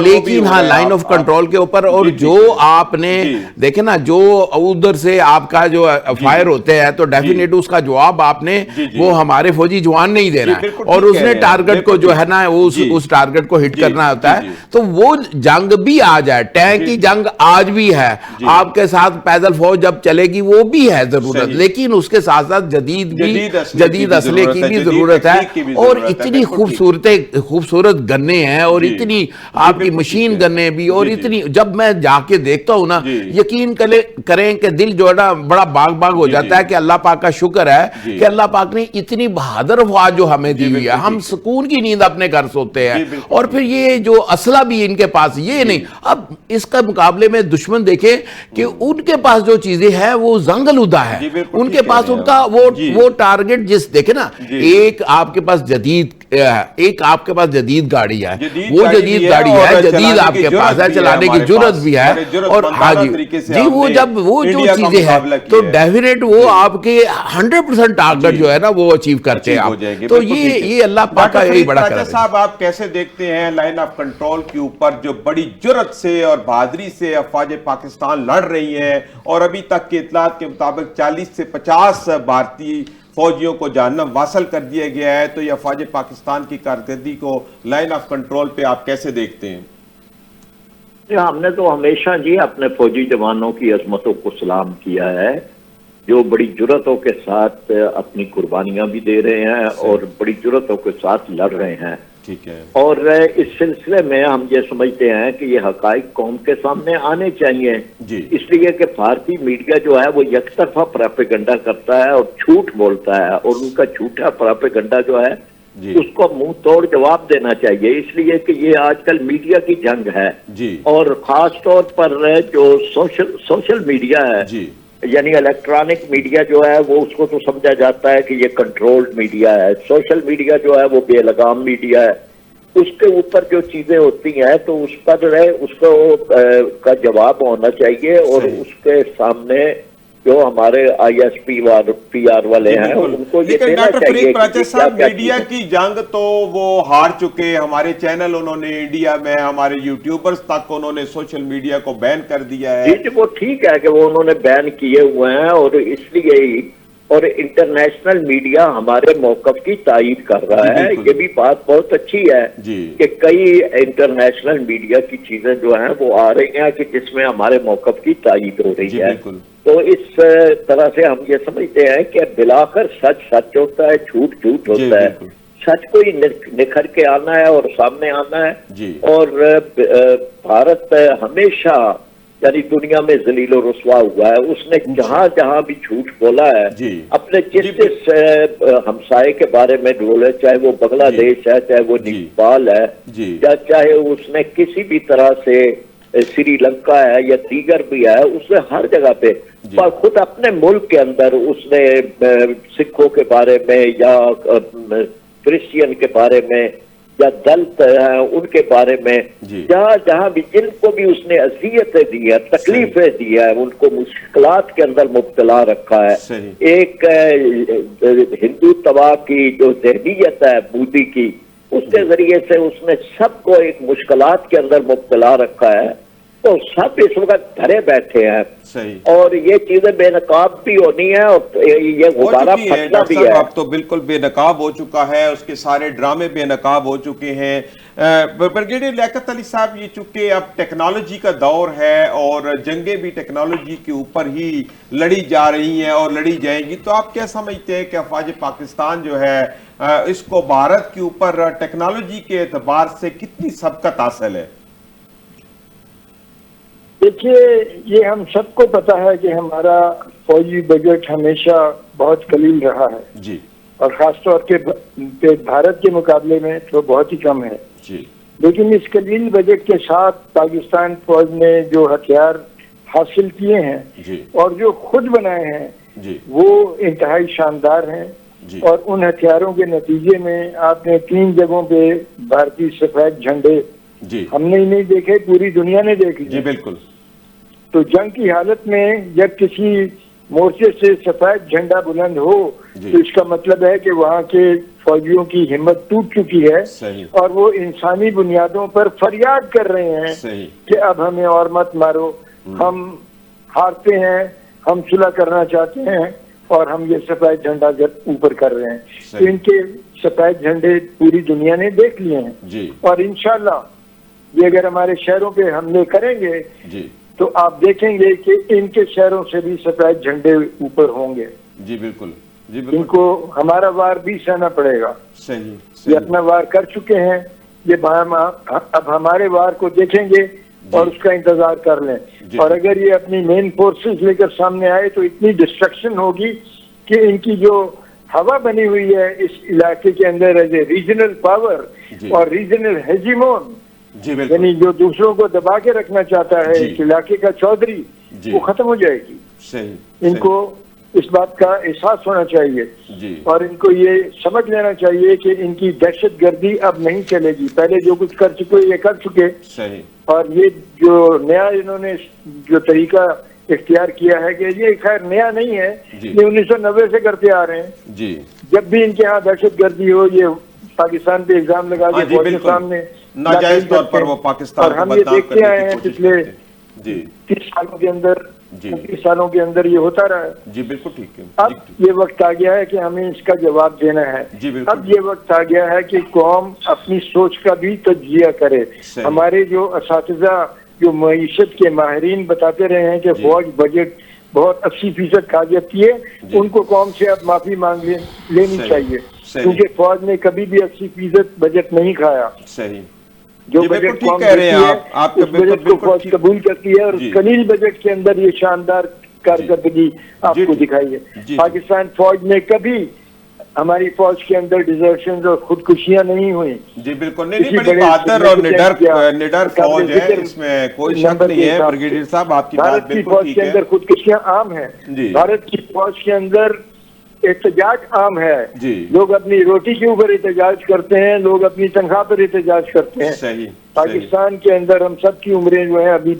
لیکن ہاں لائن آف کنٹرول کے اوپر، اور جو آپ نے دیکھیں نا جو ادھر سے آپ کا جو فائر ہوتے ہیں تو ڈیفینیٹ اس کا جواب آپ نے وہ ہمارے فوجی جوان نہیں دینا ہے، اور اس نے ٹارگٹ کو جو ہے نا اس ٹارگٹ کو ہٹ کرنا ہوتا ہے، تو وہ جنگ بھی آ جائے، ٹینک کی جنگ آج بھی ہے، آپ کے ساتھ پیدل فوج جب چلے گی وہ بھی ہے ضرورت، لیکن اس کے ساتھ ساتھ جدید اسلحے کی بھی ضرورت ہے، اور اتنی خوبصورت گنے ہیں، اور اتنی آپ کی مشین گنے بھی، اور اتنی جب میں جا کے دیکھتا ہوں نا یقین کریں کہ دل جو ہے نا بڑا باغ ہو جاتا ہے کہ اللہ پاک کا شکر ہے کہ اللہ پاک نے اتنی بہادر افواج جو ہمیں دی ہوئی ہے، ہم سکون کی نیند اپنے گھر سوتے ہیں، اور پھر یہ جو اسلحہ بھی ان کے پاس یہ نہیں، اب اس کا مقابلے میں دشمن دیکھیں کہ ان کے پاس جو چیزیں ہیں وہ زنگلودہ ہے، ان کے پاس ان کا وہ ٹارگٹ جس دیکھیں نا، ایک آپ کے پاس جدید گاڑی ہے، وہ جدید گاڑی ہے، جدید آپ کے پاس ہے، چلانے کی جرت بھی ہے، اور ہاں جی وہ جب وہ جو چیزیں ہیں تو ڈیفینیٹ وہ آپ کے 100% ٹارگٹ جو ہے نا وہ اچیو کرتے ہیں، تو یہ اللہ پاک کا یہی بڑا کرم ہے۔ صاحب آپ کیسے دیکھتے ہیں لائن آف کنٹرول کے اوپر جو بڑی جرت سے اور بہادری سے افواج پاکستان لڑ رہی ہیں، اور ابھی تک کے اطلاعات کے مطابق 40 سے 50 بھارتی فوجیوں کو جہنم واصل کر دیا گیا ہے، تو یہ افواج پاکستان کی کارکردگی کو لائن آف کنٹرول پہ آپ کیسے دیکھتے ہیں؟ ہم نے تو ہمیشہ جی اپنے فوجی جوانوں کی عظمتوں کو سلام کیا ہے، جو بڑی جرتوں کے ساتھ اپنی قربانیاں بھی دے رہے ہیں اور بڑی جرتوں کے ساتھ لڑ رہے ہیں، ٹھیک ہے، اور اس سلسلے میں ہم یہ سمجھتے ہیں کہ یہ حقائق قوم کے سامنے آنے چاہیے، اس لیے کہ بھارتی میڈیا جو ہے وہ یک طرفہ پراپیگنڈا کرتا ہے اور جھوٹ بولتا ہے، اور ان کا جھوٹا پراپیگنڈا جو ہے اس کو منہ توڑ جواب دینا چاہیے، اس لیے کہ یہ آج کل میڈیا کی جنگ ہے، اور خاص طور پر جو سوشل میڈیا ہے، یعنی الیکٹرانک میڈیا جو ہے وہ اس کو تو سمجھا جاتا ہے کہ یہ کنٹرولڈ میڈیا ہے، سوشل میڈیا جو ہے وہ بے لگام میڈیا ہے، اس کے اوپر جو چیزیں ہوتی ہیں تو اس پر اس کو کا جواب ہونا چاہیے، اور اس کے سامنے جو ہمارے ISPR والے ہیں ان کو یہ دینا چاہیے کہ میڈیا کی جنگ تو وہ ہار چکے، ہمارے چینل انہوں نے انڈیا میں، ہمارے یوٹیوبرز تک انہوں نے سوشل میڈیا کو بین کر دیا ہے، جی وہ ٹھیک ہے کہ وہ انہوں نے بین کیے ہوئے ہیں، اور اس لیے ہی اور انٹرنیشنل میڈیا ہمارے موقف کی تائید کر رہا ہے. یہ بھی بات بہت اچھی ہے کہ کئی انٹرنیشنل میڈیا کی چیزیں جو ہیں وہ آ رہی ہیں کہ جس میں ہمارے موقف کی تائید ہو رہی ہے. تو اس طرح سے ہم یہ سمجھتے ہیں کہ بلاخر سچ سچ ہوتا ہے، جھوٹ جھوٹ ہوتا ہے. سچ کو ہی نکھر کے آنا ہے اور سامنے آنا ہے. اور بھارت ہمیشہ یعنی دنیا میں ذلیل و رسوا ہوا ہے. اس نے جہاں جہاں بھی جھوٹ بولا ہے اپنے جس ہمسائے کے بارے میں بولے، چاہے وہ بنگلہ دیش ہے، چاہے وہ نیپال ہے، یا چاہے اس نے کسی بھی طرح سے سری لنکا ہے یا دیگر بھی ہے، اس نے ہر جگہ پہ خود اپنے ملک کے اندر اس نے سکھوں کے بارے میں یا کرسچین کے بارے میں یا دلت ہیں ان کے بارے میں جہاں جہاں بھی جن کو بھی اس نے اذیتیں دی ہے، تکلیفیں دی ہے، ان کو مشکلات کے اندر مبتلا رکھا ہے. ایک ہندو تباہ کی جو ذہنیت ہے مودی کی، اس کے ذریعے سے اس نے سب کو ایک مشکلات کے اندر مبتلا رکھا ہے. تو سب اس وقت گھرے بیٹھے ہیں اور یہ چیزیں بے نقاب بھی ہونی ہے اور یہ غبارہ پھٹنا بھی ہے. اب تو بالکل بے نقاب ہو چکا ہے، اس کے سارے ڈرامے بے نقاب ہو چکے ہیں. بریگیڈیئر لیاقت علی صاحب، یہ چونکہ اب ٹیکنالوجی کا دور ہے اور جنگیں بھی ٹیکنالوجی کے اوپر ہی لڑی جا رہی ہیں اور لڑی جائیں گی، تو آپ کیا سمجھتے ہیں کہ افواج پاکستان جو ہے اس کو بھارت کے اوپر ٹیکنالوجی کے اعتبار سے کتنی سبقت حاصل ہے؟ دیکھیے، یہ ہم سب کو پتا ہے کہ ہمارا فوجی بجٹ ہمیشہ بہت قلیل رہا ہے اور خاص طور پہ بھارت کے مقابلے میں تو بہت ہی کم ہے. لیکن اس قلیل بجٹ کے ساتھ پاکستان فوج نے جو ہتھیار حاصل کیے ہیں اور جو خود بنائے ہیں وہ انتہائی شاندار ہیں. اور ان ہتھیاروں کے نتیجے میں آپ نے 3 جگہوں پہ بھارتی سفید جھنڈے ہم نے ہی نہیں دیکھے، پوری دنیا نے دیکھ لیے. بالکل. تو جنگ کی حالت میں جب کسی مورچے سے سفید جھنڈا بلند ہو تو اس کا مطلب ہے کہ وہاں کے فوجیوں کی ہمت ٹوٹ چکی ہے اور وہ انسانی بنیادوں پر فریاد کر رہے ہیں کہ اب ہمیں اور مت مارو، ہم ہارتے ہیں، ہم صلح کرنا چاہتے ہیں اور ہم یہ سفید جھنڈا اوپر کر رہے ہیں. تو ان کے سفید جھنڈے پوری دنیا نے دیکھ لیے ہیں اور انشاءاللہ یہ اگر ہمارے شہروں پہ حملے کریں گے تو آپ دیکھیں گے کہ ان کے شہروں سے بھی سفید جھنڈے اوپر ہوں گے. بالکل. ان کو ہمارا وار بھی سہنا پڑے گا. یہ اپنا وار کر چکے ہیں، یہ اب ہمارے وار کو دیکھیں گے اور اس کا انتظار کر لیں. اور اگر یہ اپنی مین فورسز لے کر سامنے آئے تو اتنی ڈسٹرکشن ہوگی کہ ان کی جو ہوا بنی ہوئی ہے اس علاقے کے اندر ایز اے ریجنل پاور اور ریجنل ہیجیمون، یعنی جو دوسروں کو دبا کے رکھنا چاہتا ہے اس علاقے کا چودھری، وہ ختم ہو جائے گی. ان کو اس بات کا احساس ہونا چاہیے اور ان کو یہ سمجھ لینا چاہیے کہ ان کی دہشت گردی اب نہیں چلے گی. پہلے جو کچھ کر چکے یہ کر چکے اور یہ جو نیا انہوں نے جو طریقہ اختیار کیا ہے کہ یہ خیر نیا نہیں ہے، یہ 1990 سے کرتے آ رہے ہیں. جب بھی ان کے ہاں دہشت گردی ہو یہ پاکستان پہ الزام لگا کے فوج کے سامنے ناجائز طور پر وہ پاکستان اور ہم یہ دیکھتے آئے ہیں پچھلے 30 سالوں کے اندر 30 سالوں کے اندر یہ ہوتا رہا ہے. بالکل ٹھیک ہے. اب یہ وقت آ گیا ہے کہ ہمیں اس کا جواب دینا ہے. اب یہ وقت آ گیا ہے کہ قوم اپنی سوچ کا بھی تجزیہ کرے. ہمارے جو اساتذہ جو معیشت کے ماہرین بتاتے رہے ہیں کہ فوج بجٹ بہت 80% کھا جاتی ہے، ان کو قوم سے اب معافی مانگ لینی چاہیے کیونکہ فوج نے کبھی بھی 80% بجٹ نہیں کھایا. جو بجٹ قوم دیتی ہے اس بجٹ کو فوج قبول کرتی ہے اور اس قلیل بجٹ کے اندر یہ شاندار کارکردگی آپ کو دکھائی ہے. پاکستان فوج نے کبھی ہماری فوج کے اندر ڈیزرشنز اور خودکشیاں نہیں ہوئی. بالکل نہیں. بڑی بہادر اور نڈر فوج ہے، اس میں کوئی شک نہیں ہے. بریگیڈیئر صاحب آپ کی بات بالکل ٹھیک ہے. بھارت کی فوج کے اندر خودکشیاں عام ہیں. بھارت کی فوج کے اندر احتجاج عام ہے. لوگ اپنی روٹی کے اوپر احتجاج کرتے ہیں، لوگ اپنی تنخواہ پر احتجاج کرتے ہیں. پاکستان کے اندر ہم سب کی عمریں جو ہیں ابھی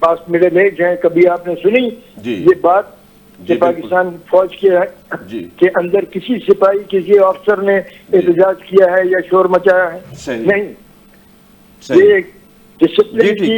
پاس مڈل ایج ہیں. کبھی آپ نے سنی یہ بات کہ پاکستان فوج کے اندر کسی سپاہی کسی افسر نے احتجاج کیا ہے یا شور مچایا ہے؟ نہیں. یہ ڈسپلن کی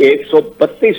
132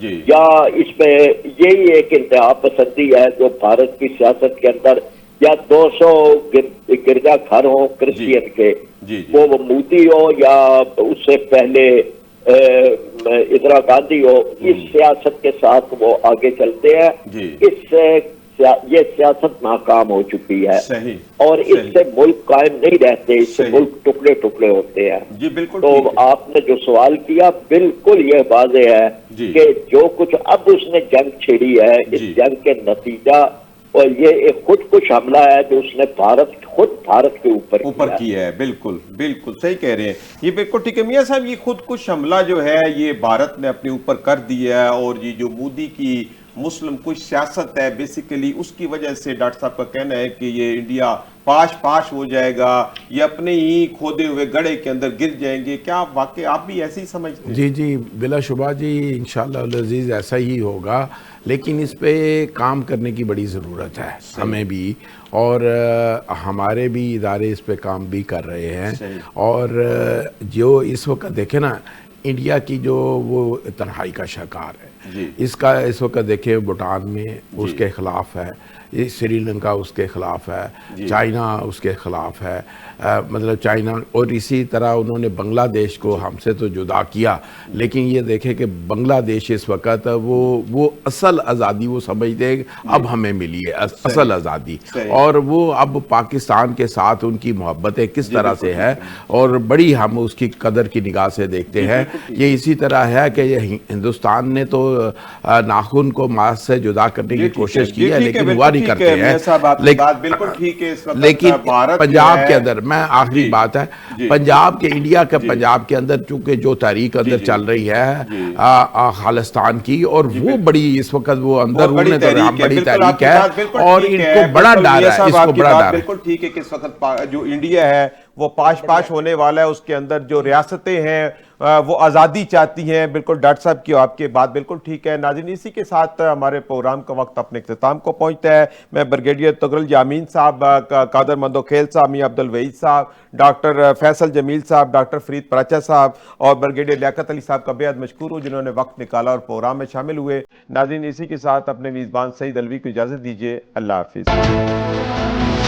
جی یا اس میں یہی ایک انتہا پسندی ہے جو بھارت کی سیاست کے اندر، یا 200 گرجا گھر ہوں کرسچین کے، جی وہ مودی ہو یا اس سے پہلے اندرا گاندھی ہو، اس سیاست کے ساتھ وہ آگے چلتے ہیں. جی اس سے یہ سیاست ناکام ہو چکی ہے، صحیح، اور اس سے ملک قائم نہیں رہتے، اس سے صحیح. ملک ٹکڑے ٹکڑے ہوتے ہیں. جی بالکل تو ٹھیک ہے. آپ نے جو سوال کیا بالکل یہ واضح ہے جی. کہ جو کچھ اب اس نے جنگ چھیڑی ہے، اس جی. جنگ کے نتیجہ، اور یہ ایک خود کش حملہ ہے جو اس نے بھارت کے اوپر کیا ہے. بالکل بالکل صحیح کہہ رہے ہیں. یہ بالکل ٹھیک ہے میاں صاحب. یہ خود کش حملہ جو ہے یہ بھارت نے اپنے اوپر کر دیا ہے، اور یہ جو مودی کی مسلم کش سیاست ہے بیسیکلی اس کی وجہ سے ڈاکٹر صاحب کا کہنا ہے کہ یہ انڈیا پاش ہو جائے گا، یہ اپنے ہی کھودے ہوئے گڑھے کے اندر گر جائیں گے. کیا واقعی آپ بھی ایسے ہی سمجھتے ہیں؟ جی جی بلا شبہ جی، انشاءاللہ العزیز ایسا ہی ہوگا، لیکن اس پہ کام کرنے کی بڑی ضرورت ہے ہمیں بھی، اور ہمارے بھی ادارے اس پہ کام بھی کر رہے ہیں. اور جو اس وقت دیکھیں نا، انڈیا کی جو وہ تنہائی کا شکار ہے، اس کا اس وقت دیکھیں بھوٹان میں اس کے خلاف ہے، سری لنکا اس کے خلاف ہے، چائنا اس کے خلاف ہے، مطلب چائنا، اور اسی طرح انہوں نے بنگلہ دیش کو ہم سے تو جدا کیا، لیکن یہ دیکھیں کہ بنگلہ دیش اس وقت وہ اصل آزادی وہ سمجھتے ہیں اب ہمیں ملی ہے اصل آزادی، اور وہ اب پاکستان کے ساتھ ان کی محبتیں کس طرح سے ہے، اور بڑی ہم اس کی قدر کی نگاہ سے دیکھتے ہیں. یہ اسی طرح ہے کہ ہندوستان نے تو ناخن کو ماس سے جدا کرنے کی کوشش کی ہے، لیکن ہوا نہیں کرتے ہیں. لیکن پنجاب کے اندر، میں آخری بات ہے، پنجاب کے انڈیا کے پنجاب کے اندر چونکہ جو تحریک اندر چل رہی ہے خالستان کی، اور وہ بڑی اس وقت وہ اندر بڑی تحریک ہے، اور ان کو بڑا ڈر ہے، اس کو بڑا ڈر ہے. بالکل ٹھیک ہے کہ اس وقت جو انڈیا ہے وہ پاش ہونے والا ہے، اس کے اندر جو ریاستیں ہیں وہ آزادی چاہتی ہیں. بالکل ڈاکٹر صاحب کی آپ کی بات بالکل ٹھیک ہے. ناظرین اسی کے ساتھ ہمارے پروگرام کا وقت اپنے اختتام کو پہنچتا ہے. میں بریگیڈیئر تغرل یامین صاحب، قادر مندوخیل صاحب، میاں عبد الوحید صاحب، ڈاکٹر فیصل جمیل صاحب، ڈاکٹر فرید پراچا صاحب اور بریگیڈیئر لیاقت علی صاحب کا بےحد مشکور ہوں جنہوں نے وقت نکالا اور پروگرام میں شامل ہوئے. ناظرین اسی کے ساتھ اپنے میزبان سعید الوی کو اجازت دیجیے. اللہ حافظ.